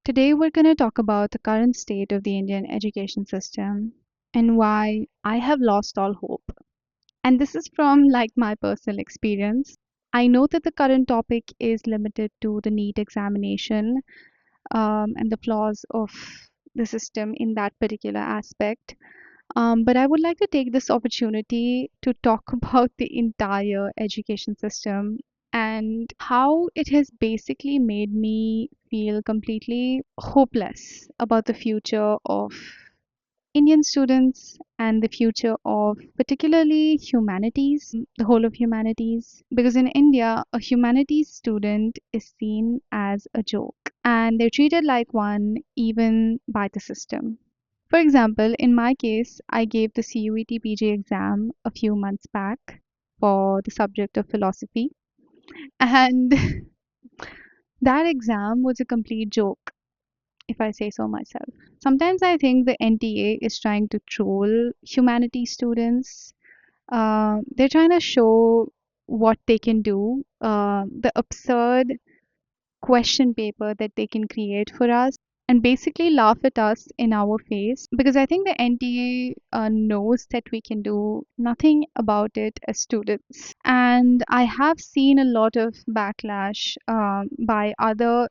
Today, we're going to talk about the current state of the Indian education system and why I have lost all hope. And this is from like my personal experience. I know that the current topic is limited to the NEET examination and the flaws of the system in that particular aspect. But I would like to take this opportunity to talk about the entire education system and how it has basically made me feel completely hopeless about the future of Indian students and the future of particularly humanities, the whole of humanities. Because in India, a humanities student is seen as a joke and they're treated like one even by the system. For example, in my case, I gave the CUET PG exam a few months back for the subject of philosophy, and that exam was a complete joke, if I say so myself. Sometimes I think the NTA is trying to troll humanities students. They're trying to show what they can do, the absurd question paper that they can create for us and basically laugh at us in our face because I think the NTA knows that we can do nothing about it as students. And I have seen a lot of backlash by other,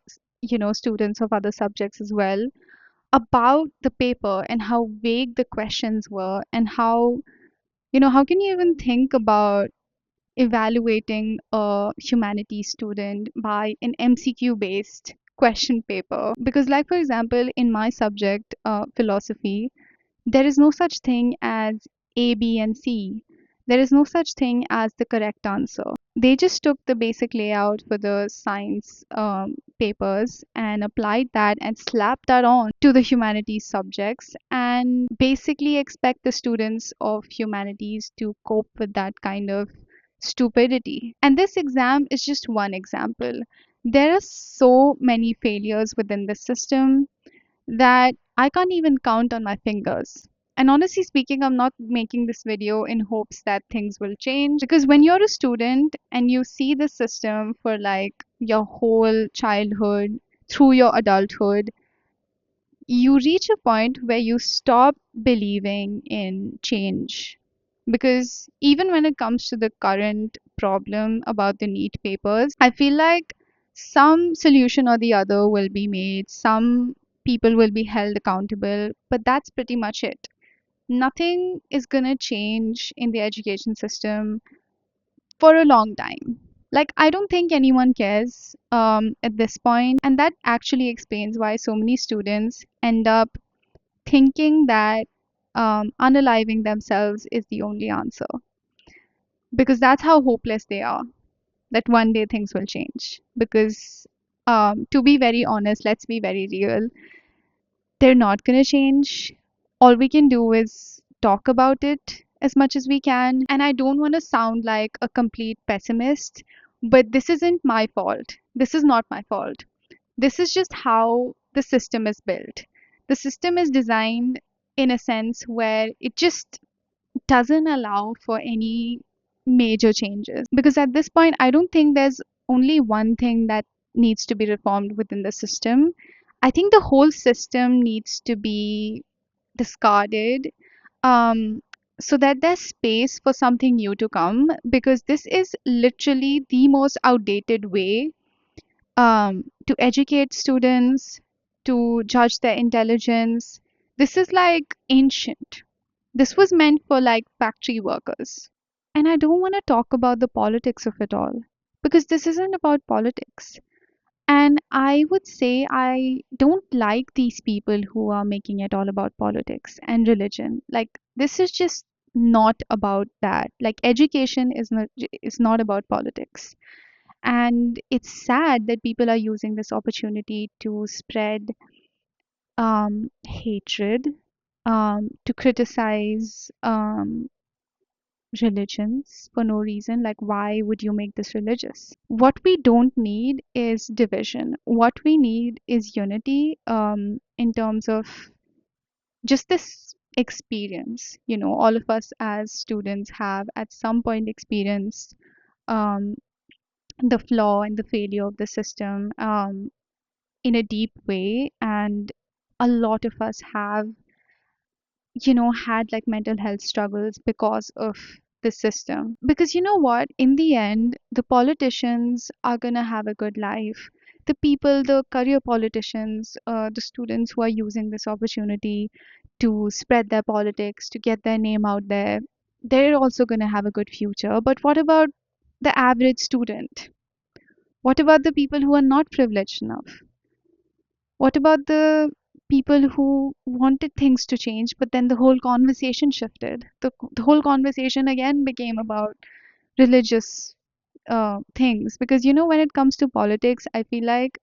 students of other subjects as well about the paper and how vague the questions were and how can you even think about evaluating a humanities student by an MCQ based question paper. Because, like, for example, in my subject, philosophy, there is no such thing as A, B, and C. There is no such thing as the correct answer. They just took the basic layout for the science papers and applied that and slapped that on to the humanities subjects and basically expect the students of humanities to cope with that kind of stupidity. And this exam is just one example. There are so many failures within the system that I can't even count on my fingers. And honestly speaking, I'm not making this video in hopes that things will change because when you're a student and you see the system for like your whole childhood through your adulthood, you reach a point where you stop believing in change. Because even when it comes to the current problem about the NEET papers, I feel like some solution or the other will be made, some people will be held accountable, but that's pretty much it. Nothing is gonna change in the education system for a long time. Like, I don't think anyone cares at this point, and that actually explains why so many students end up thinking that unaliving themselves is the only answer because that's how hopeless they are that one day things will change. Because, to be very honest, let's be very real, they're not going to change. All we can do is talk about it as much as we can. And I don't want to sound like a complete pessimist, but this isn't my fault. This is not my fault. This is just how the system is built. The system is designed in a sense where it just doesn't allow for any major changes. Because at this point, I don't think there's only one thing that needs to be reformed within the system. I think the whole system needs to be discarded um, so that there's space for something new to come. Because this is literally the most outdated way to educate students, to judge their intelligence. This is like ancient. This was meant for like factory workers. And I don't want to talk about the politics of it all because this isn't about politics. And I would say I don't like these people who are making it all about politics and religion. Like, this is just not about that. Like, education is not about politics. And it's sad that people are using this opportunity to spread hatred, to criticize religions for no reason. Like, why would you make this religious? What we don't need is division. What we need is unity in terms of just this experience. All of us as students have at some point experienced um, the flaw and the failure of the system. in a deep way, and a lot of us have, had like mental health struggles because of the system. Because you know what? In the end, the politicians are gonna have a good life. The people, the career politicians, the students who are using this opportunity to spread their politics, to get their name out there, they're also gonna have a good future. But what about the average student? What about the people who are not privileged enough? What about the people who wanted things to change, but then the whole conversation shifted? The whole conversation again became about religious things. Because, when it comes to politics, I feel like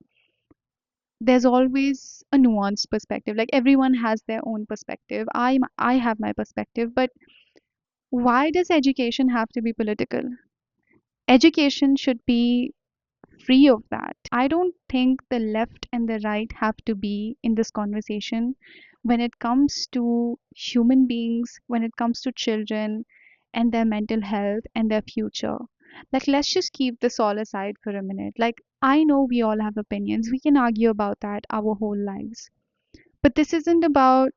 there's always a nuanced perspective. Like everyone has their own perspective. I have my perspective, but why does education have to be political? Education should be free of that. I don't think the left and the right have to be in this conversation when it comes to human beings, when it comes to children and their mental health and their future. Like, let's just keep this all aside for a minute. Like, I know we all have opinions, we can argue about that our whole lives. But this isn't about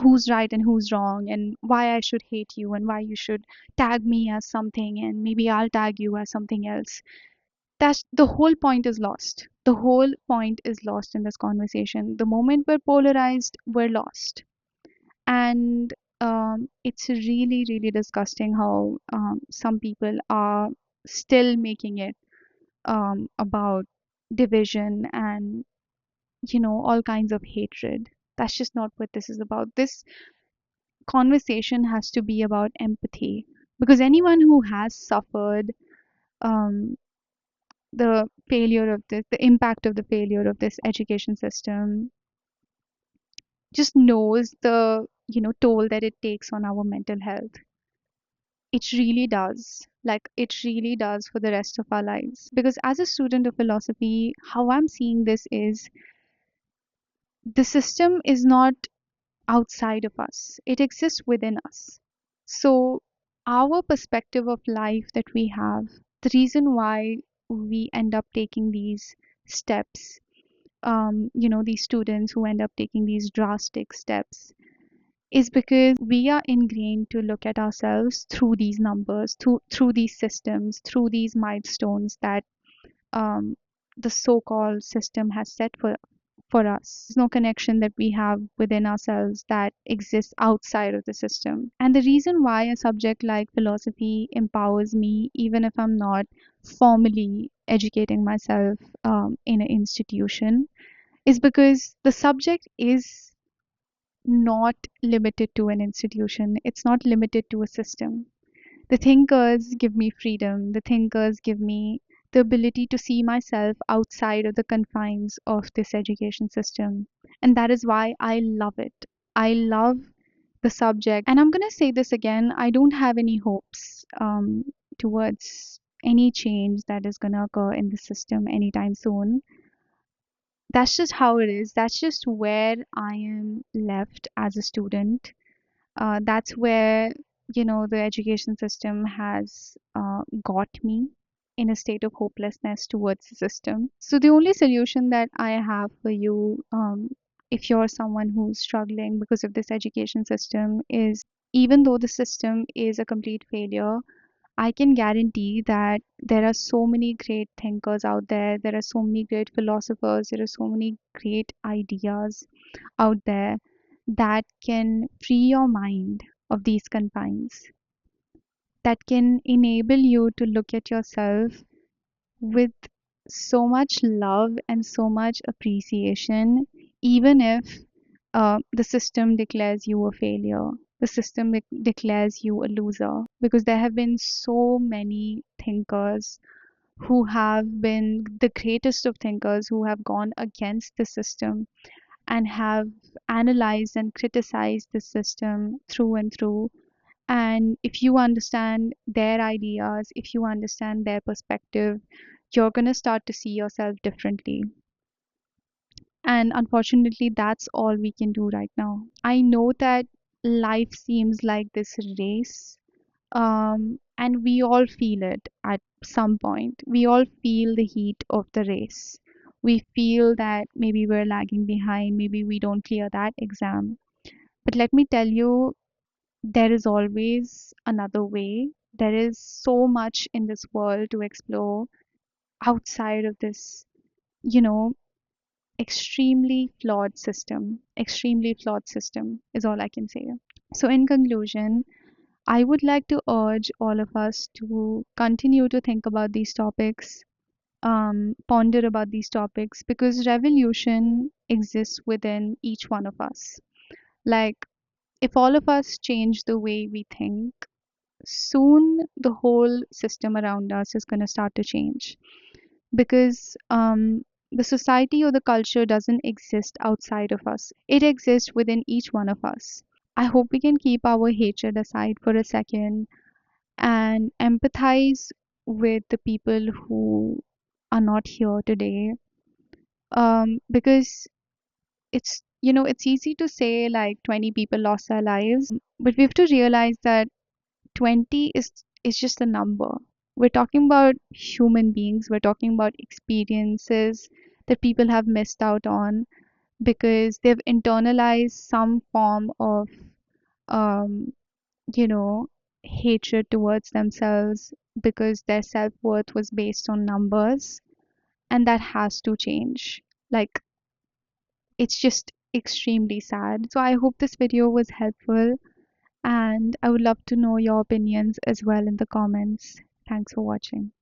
who's right and who's wrong and why I should hate you and why you should tag me as something and maybe I'll tag you as something else. That's the whole point is lost. The whole point is lost in this conversation. The moment we're polarized, we're lost. And it's really, really disgusting how some people are still making it about division and, all kinds of hatred. That's just not what this is about. This conversation has to be about empathy, because anyone who has suffered um, the impact of the failure of this education system just knows the, toll that it takes on our mental health. It really does. Like, it really does for the rest of our lives. Because as a student of philosophy, how I'm seeing this is the system is not outside of us, it exists within us. So, our perspective of life that we have, the reason why we end up taking these steps, these students who end up taking these drastic steps, is because we are ingrained to look at ourselves through these numbers, through these systems, through these milestones that um, the so-called system has set for us. There's no connection that we have within ourselves that exists outside of the system. And the reason why a subject like philosophy empowers me, even if I'm not formally educating myself in an institution, is because the subject is not limited to an institution, it's not limited to a system. The thinkers give me freedom, the thinkers give me the ability to see myself outside of the confines of this education system. And that is why I love it. I love the subject. And I'm going to say this again, I don't have any hopes towards any change that is going to occur in the system anytime soon. That's just how it is. That's just where I am left as a student. That's where, the education system has got me in a state of hopelessness towards the system. So the only solution that I have for you, if you're someone who's struggling because of this education system, is even though the system is a complete failure, I can guarantee that there are so many great thinkers out there. There are so many great philosophers. There are so many great ideas out there that can free your mind of these confines, that can enable you to look at yourself with so much love and so much appreciation, even if the system declares you a failure, the system declares you a loser. Because there have been so many thinkers who have been the greatest of thinkers who have gone against the system and have analyzed and criticized the system through and through. And if you understand their ideas, if you understand their perspective, you're going to start to see yourself differently. And unfortunately, that's all we can do right now. I know that life seems like this race, and we all feel it at some point. We all feel the heat of the race. We feel that maybe we're lagging behind, maybe we don't clear that exam. But let me tell you, there is always another way. There is so much in this world to explore outside of this, you know, extremely flawed system is all I can say. So in conclusion, I would like to urge all of us to continue to think about these topics, ponder about these topics, because revolution exists within each one of us. Like, if all of us change the way we think, soon the whole system around us is going to start to change, because the society or the culture doesn't exist outside of us, it exists within each one of us. I hope we can keep our hatred aside for a second and empathize with the people who are not here today. Because it's easy to say like 20 people lost their lives, but we have to realize that 20 is just a number. We're talking about human beings, we're talking about experiences that people have missed out on because they've internalized some form of um, you know, hatred towards themselves because their self-worth was based on numbers, and that has to change. Like, it's just extremely sad. So I hope this video was helpful, and I would love to know your opinions as well in the comments. Thanks for watching.